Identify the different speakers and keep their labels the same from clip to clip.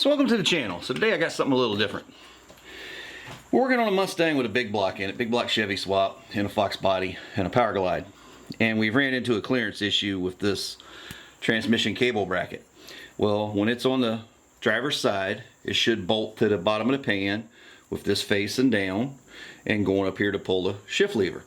Speaker 1: So welcome to the channel. So today I got something a little different. We're working on a Mustang with a big block in it, big block Chevy swap, and a Fox body, and a power glide. And we've ran into a clearance issue with this transmission cable bracket. Well, when it's on the driver's side, it should bolt to the bottom of the pan with this facing down and going up here to pull the shift lever.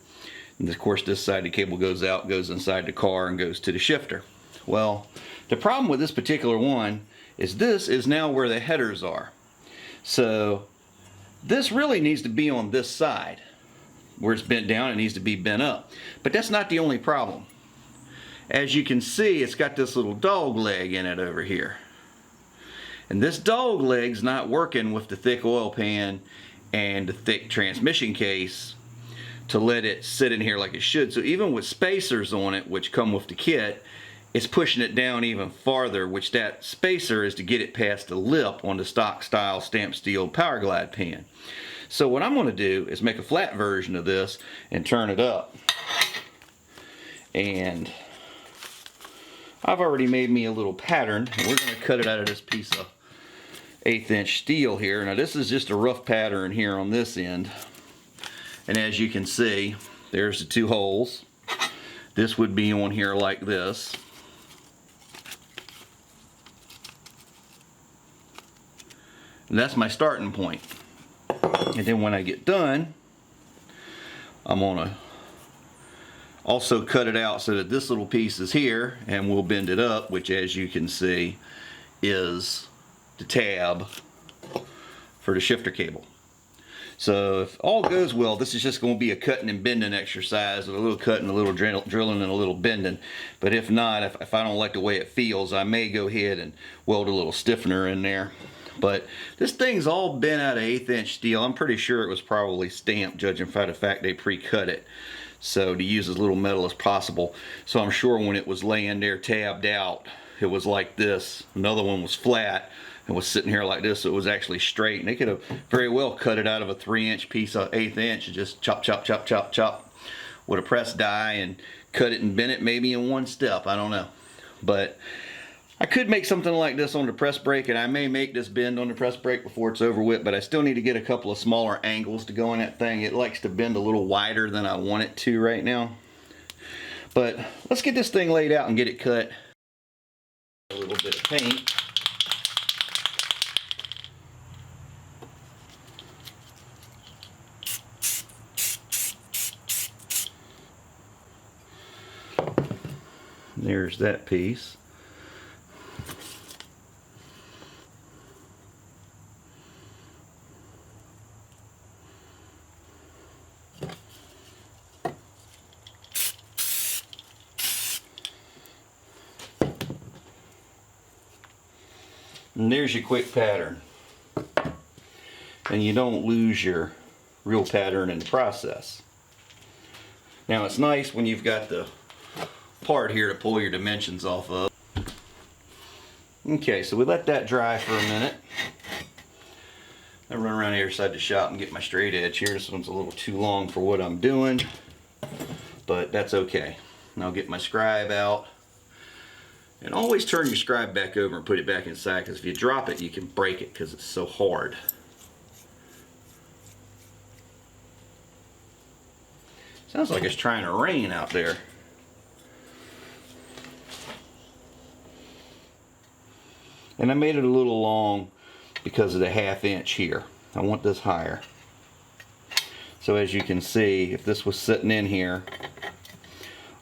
Speaker 1: And of course this side the cable goes out, goes inside the car, and goes to the shifter. Well, the problem with this particular one is this is now where the headers are. So this really needs to be on this side. Where it's bent down, it needs to be bent up. But that's not the only problem. As you can see, it's got this little dog leg in it over here. And this dog leg's not working with the thick oil pan and the thick transmission case to let it sit in here like it should. So even with spacers on it, which come with the kit, it's pushing it down even farther, which that spacer is to get it past the lip on the stock style stamped steel power glide pan. So what I'm going to do is make a flat version of this and turn it up. And I've already made me a little pattern, and we're going to cut it out of this piece of 1/8 inch steel here. Now this is just a rough pattern here on this end. And as you can see, there's the two holes. This would be on here like this. And that's my starting point. And then when I get done, I'm gonna also cut it out so that this little piece is here, and we'll bend it up, which as you can see is the tab for the shifter cable. So if all goes well, this is just going to be a cutting and bending exercise with a little cutting, a little drilling, and a little bending. But if not, if I don't like the way it feels, I may go ahead and weld a little stiffener in there. But this thing's all bent out of 1/8 inch steel. I'm pretty sure it was probably stamped, judging by the fact they pre-cut it. So to use as little metal as possible. So I'm sure when it was laying there tabbed out, it was like this. Another one was flat and was sitting here like this, so it was actually straight. And they could have very well cut it out of a 3-inch piece of 1/8 inch and just chop, chop, chop, chop, chop with a press die and cut it and bend it maybe in one step. I don't know. But I could make something like this on the press brake, and I may make this bend on the press brake before it's over with, but I still need to get a couple of smaller angles to go in that thing. It likes to bend a little wider than I want it to right now. But let's get this thing laid out and get it cut. A little bit of paint. There's that piece. And there's your quick pattern. And you don't lose your real pattern in the process. Now it's nice when you've got the part here to pull your dimensions off of. Okay, so we let that dry for a minute. I run around the other side of the shop and get my straight edge here. This one's a little too long for what I'm doing, but that's okay. And I'll get my scribe out. And always turn your scribe back over and put it back inside, because if you drop it, you can break it because it's so hard. Sounds like it's trying to rain out there. And I made it a little long because of the 1/2 inch here. I want this higher. So as you can see, if this was sitting in here,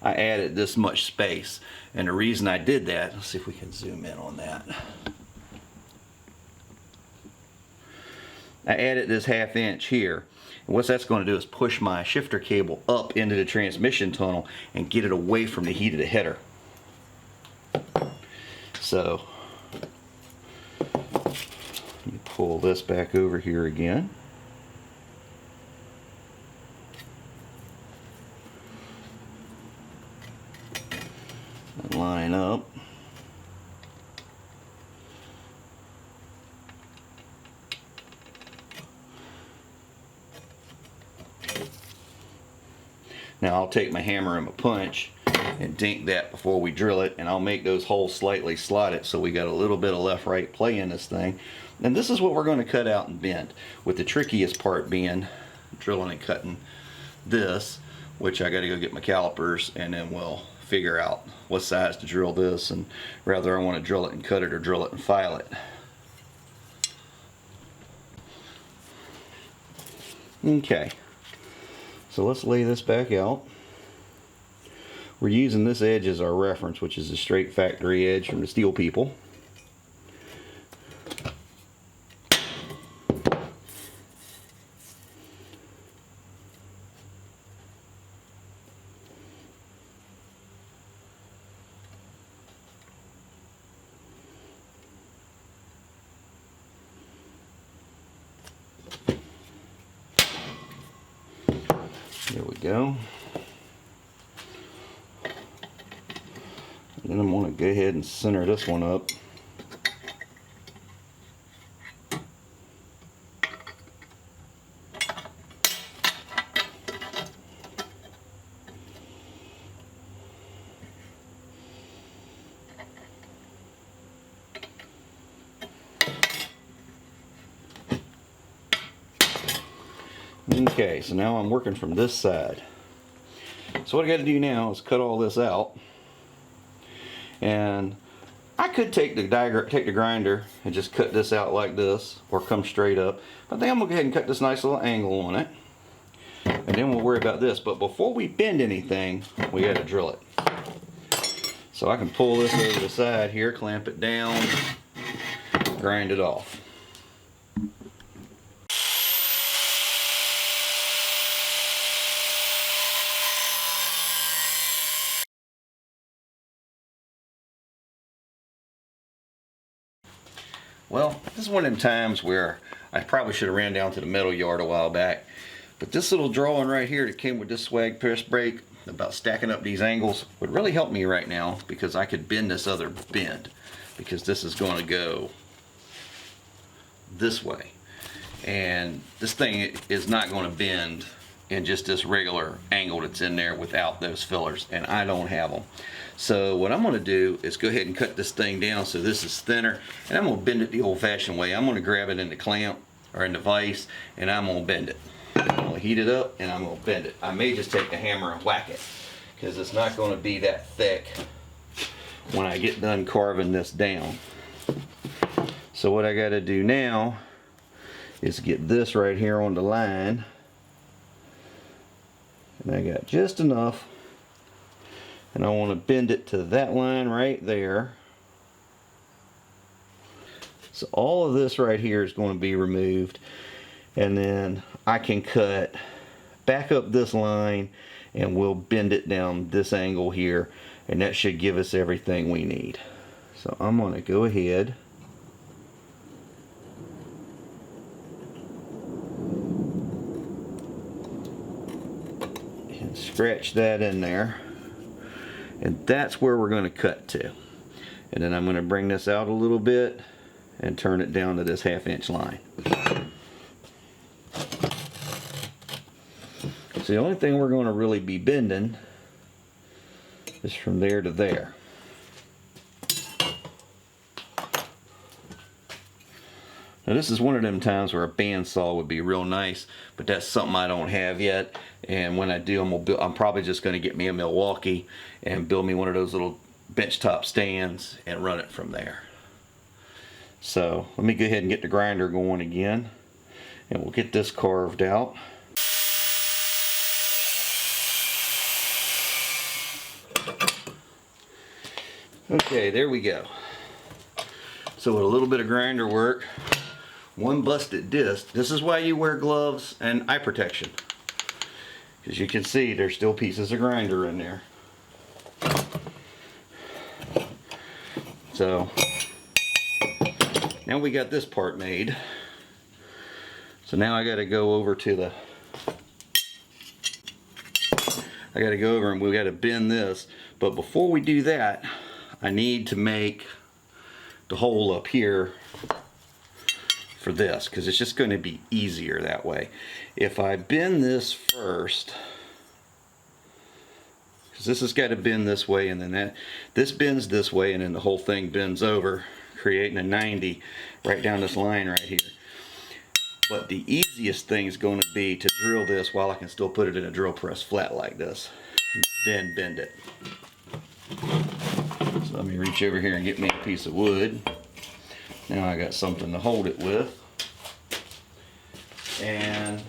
Speaker 1: I added this much space. And the reason I did that, let's see if we can zoom in on that. I added this 1/2 inch here. And what that's going to do is push my shifter cable up into the transmission tunnel and get it away from the heat of the header. So, let me pull this back over here again. Line up. Now I'll take my hammer and my punch and dink that before we drill it, and I'll make those holes slightly slotted so we got a little bit of left-right play in this thing. And this is what we're going to cut out and bend, with the trickiest part being drilling and cutting this, which I got to go get my calipers, and then we'll figure out what size to drill this, and whether I want to drill it and cut it or drill it and file it. Okay, so let's lay this back out. We're using this edge as our reference, which is a straight factory edge from the Steel People. There we go. And then I'm going to go ahead and center this one up. Okay, so now I'm working from this side. So what I got to do now is cut all this out. And I could take the grinder and just cut this out like this, or come straight up. But I think I'm going to go ahead and cut this nice little angle on it. And then we'll worry about this. But before we bend anything, we got to drill it. So I can pull this over the side here, clamp it down, grind it off. Well, this is one of them times where I probably should have ran down to the metal yard a while back. But this little drawing right here that came with this swag press brake about stacking up these angles would really help me right now, because I could bend this other bend, because this is going to go this way. And this thing is not going to bend in just this regular angle that's in there without those fillers, and I don't have them. So what I'm going to do is go ahead and cut this thing down so this is thinner, and I'm going to bend it the old-fashioned way. I'm going to grab it in the clamp or in the vise, and I'm going to bend it. I'm going to heat it up, and I'm going to bend it. I may just take the hammer and whack it, because it's not going to be that thick when I get done carving this down. So what I got to do now is get this right here on the line, and I got just enough, and I want to bend it to that line right there. So all of this right here is going to be removed, and then I can cut back up this line, and we'll bend it down this angle here, and that should give us everything we need. So I'm going to go ahead and scratch that in there, and that's where we're going to cut to. And then I'm going to bring this out a little bit and turn it down to this 1/2 inch line. So the only thing we're going to really be bending is from there to there. Now this is one of them times where a bandsaw would be real nice, but that's something I don't have yet. And when I do, I'm probably just going to get me a Milwaukee and build me one of those little benchtop stands and run it from there. So let me go ahead and get the grinder going again, and we'll get this carved out. Okay, there we go. So with a little bit of grinder work, one busted disc. This is why you wear gloves and eye protection, because you can see there's still pieces of grinder in there. So now we got this part made. So now I got to go over to the, and we got to bend this. But before we do that, I need to make the hole up here for this, because it's just going to be easier that way. If I bend this first, because this has got to bend this way, and then this bends this way, and then the whole thing bends over, creating a 90 right down this line right here. But the easiest thing is going to be to drill this while I can still put it in a drill press flat like this, then bend it. So let me reach over here and get me a piece of wood. Now I got something to hold it with. And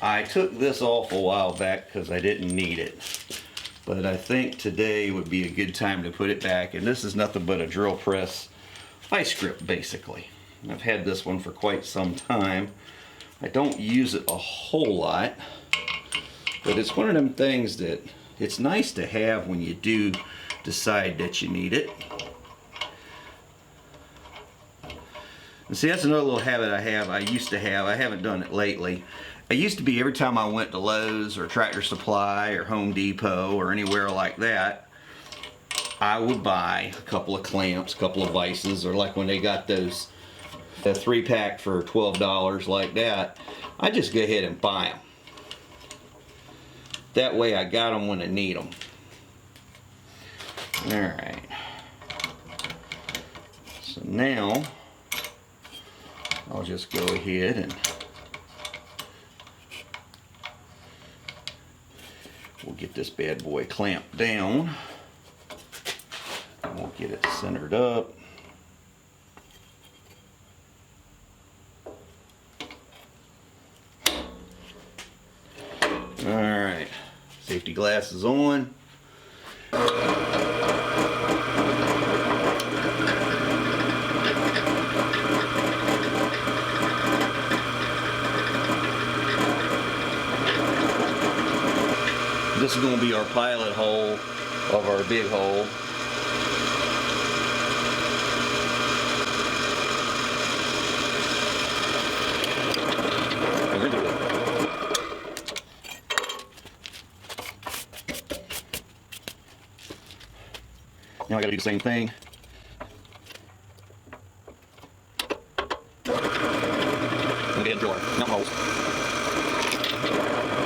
Speaker 1: I took this off a while back because I didn't need it. But I think today would be a good time to put it back. And this is nothing but a drill press vice grip basically. I've had this one for quite some time. I don't use it a whole lot, but it's one of them things that it's nice to have when you do decide that you need it. And see, that's another little habit I used to have. I haven't done it lately. I used to be, every time I went to Lowe's or Tractor Supply or Home Depot or anywhere like that, I would buy a couple of clamps, a couple of vices, or like when they got those a 3-pack for $12 like that, I just go ahead and buy them. That way I got them when I need them. Alright. So now I'll just go ahead and we'll get this bad boy clamped down. And we'll get it centered up. Alright, safety glasses on. This is going to be our pilot hole of our big hole. Now I gotta do the same thing. I'm gonna go ahead and drill our mountain holes.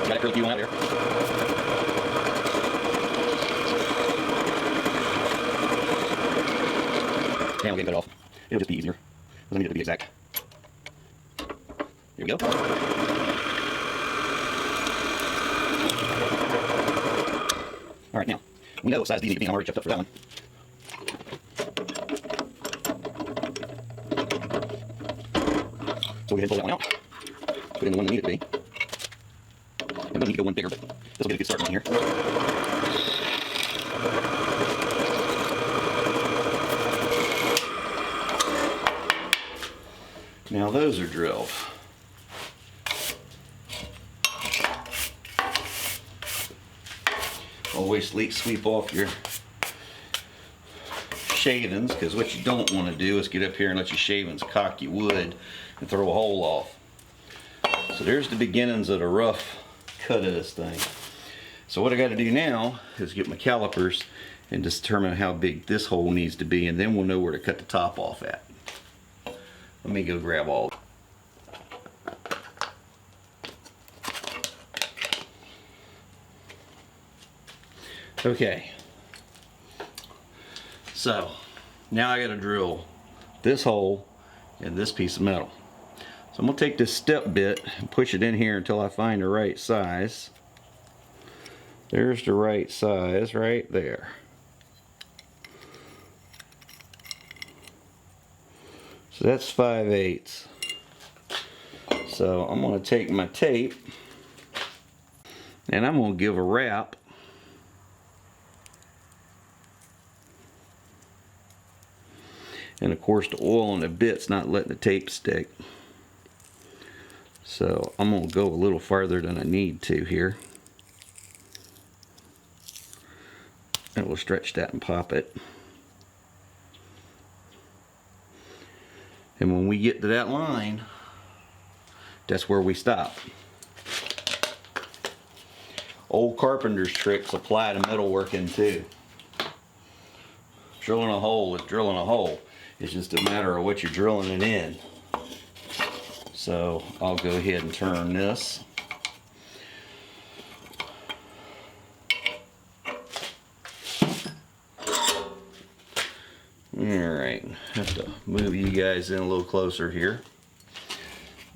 Speaker 1: Got a few one out there. Now we'll get that off. It'll just be easier. I need it to be exact. Here we go. Alright, now, we know what size these need to be. I'm already checked up for that one. So we can pull that one out, put in the one we need it to be. And we need to go one bigger, but this will get a good start on here. Now those are drilled. Always sweep off your shavings, because what you don't want to do is get up here and let your shavings cock your wood and throw a hole off. So there's the beginnings of the rough cut of this thing. So what I got to do now is get my calipers and determine how big this hole needs to be, and then we'll know where to cut the top off at. Let me go grab all. Okay, so now I got to drill this hole in this piece of metal. So I'm going to take this step bit and push it in here until I find the right size. There's the right size right there. So that's 5/8. So I'm going to take my tape and I'm going to give a wrap. And of course the oil on the bit's not letting the tape stick. So I'm going to go a little farther than I need to here. And we'll stretch that and pop it. And when we get to that line, that's where we stop. Old carpenter's tricks apply to metalworking too. Drilling a hole is drilling a hole. It's just a matter of what you're drilling it in. So I'll go ahead and turn this. move you guys in a little closer here.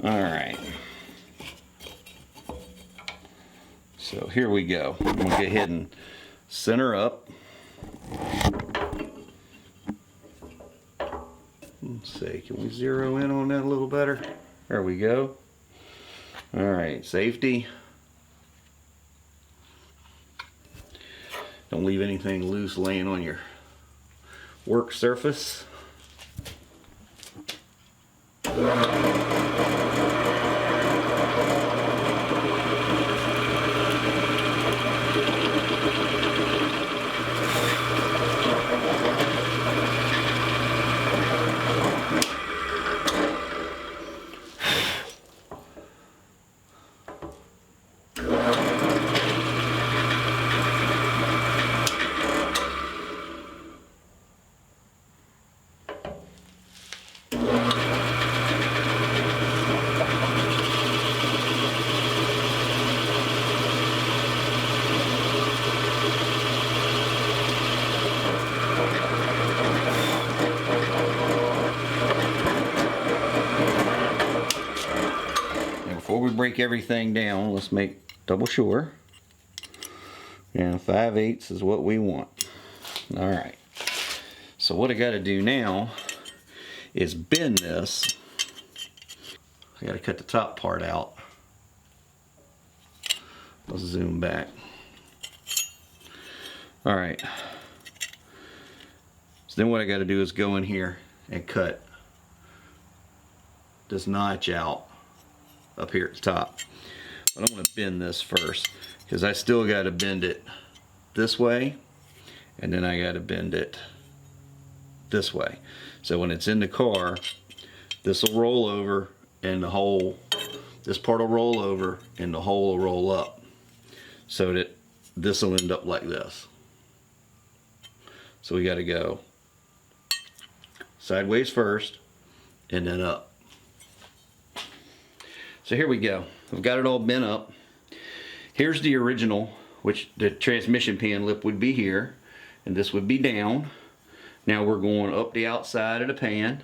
Speaker 1: All right. So here we go. I'm gonna go ahead and center up. Let's see, can we zero in on that a little better? There we go. All right, safety. Don't leave anything loose laying on your work surface. Before we break everything down, let's make double sure. And 5/8 is what we want. All right. So what I got to do now is bend this. I got to cut the top part out. Let's zoom back. All right. So then what I got to do is go in here and cut this notch out up here at the top. But I'm going to bend this first because I still got to bend it this way, and then I got to bend it this way. So when it's in the car, this will roll over and the hole, this part will roll over and the hole will roll up, so that this will end up like this. So we got to go sideways first and then up. So here we go. I've got it all bent up. Here's the original, which the transmission pan lip would be here, and this would be down. Now we're going up the outside of the pan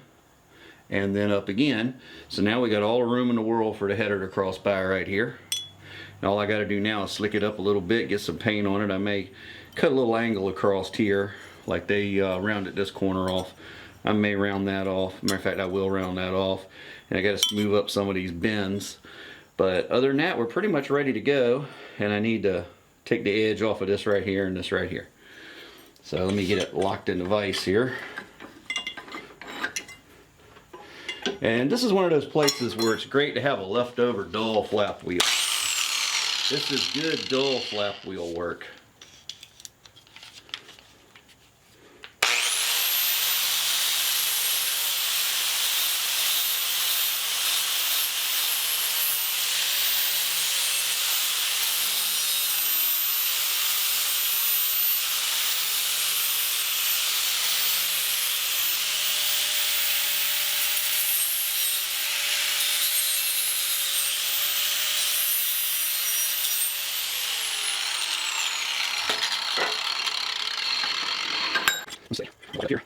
Speaker 1: and then up again. So now we got all the room in the world for the header to cross by right here. And all I got to do now is slick it up a little bit, get some paint on it. I may cut a little angle across here, like they rounded this corner off. I may round that off. Matter of fact, I will round that off. And I got to smooth up some of these bends. But other than that, we're pretty much ready to go. And I need to take the edge off of this right here and this right here. So let me get it locked in the vise here. And this is one of those places where it's great to have a leftover dull flap wheel. This is good dull flap wheel work. Let's see, right up here.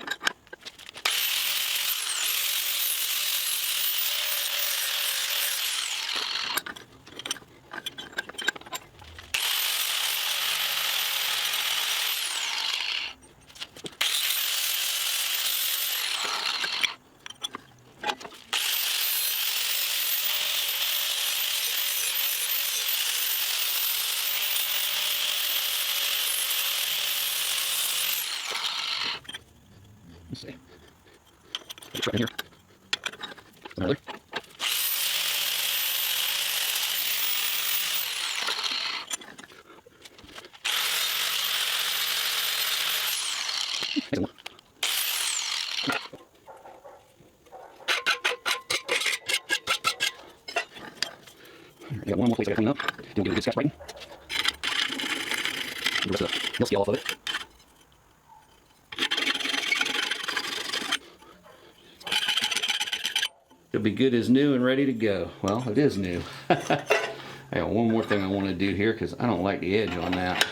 Speaker 1: Let's see. It's right in here. Another. I got one more place I gotta clean up. Didn't get a good scotch writing. The rest of the nail scale off of it. It'll be good as new and ready to go. Well, it is new. I got one more thing I want to do here because I don't like the edge on that.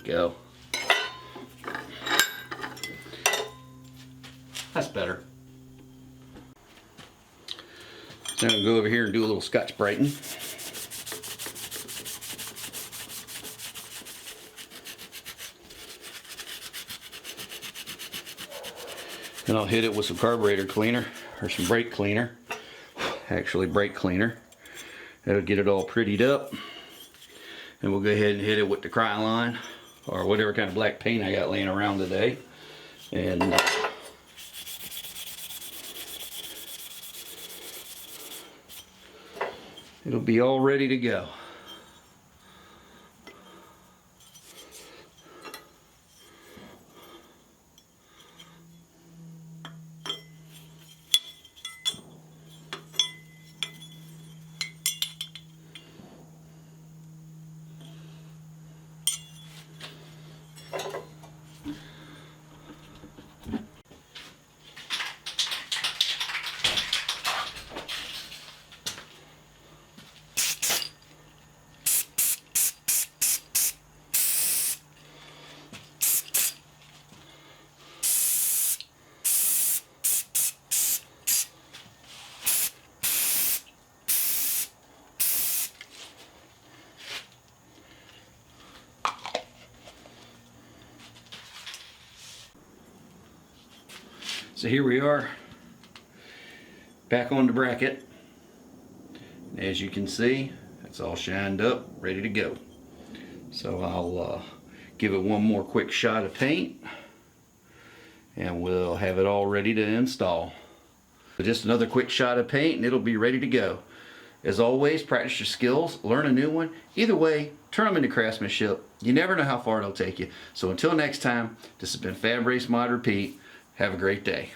Speaker 1: go. That's better. Now I'll go over here and do a little Scotch-Brighton. And I'll hit it with some carburetor cleaner, or some brake cleaner. Actually, brake cleaner. That'll get it all prettied up. And we'll go ahead and hit it with the Krylon, or whatever kind of black paint I got laying around today. And it'll be all ready to go. So here we are, back on the bracket. As you can see, it's all shined up, ready to go. So I'll give it one more quick shot of paint, and we'll have it all ready to install. So just another quick shot of paint and it'll be ready to go. As always, practice your skills, learn a new one. Either way, turn them into craftsmanship. You never know how far it'll take you. So until next time, this has been Fab Race Mod Repeat. Have a great day.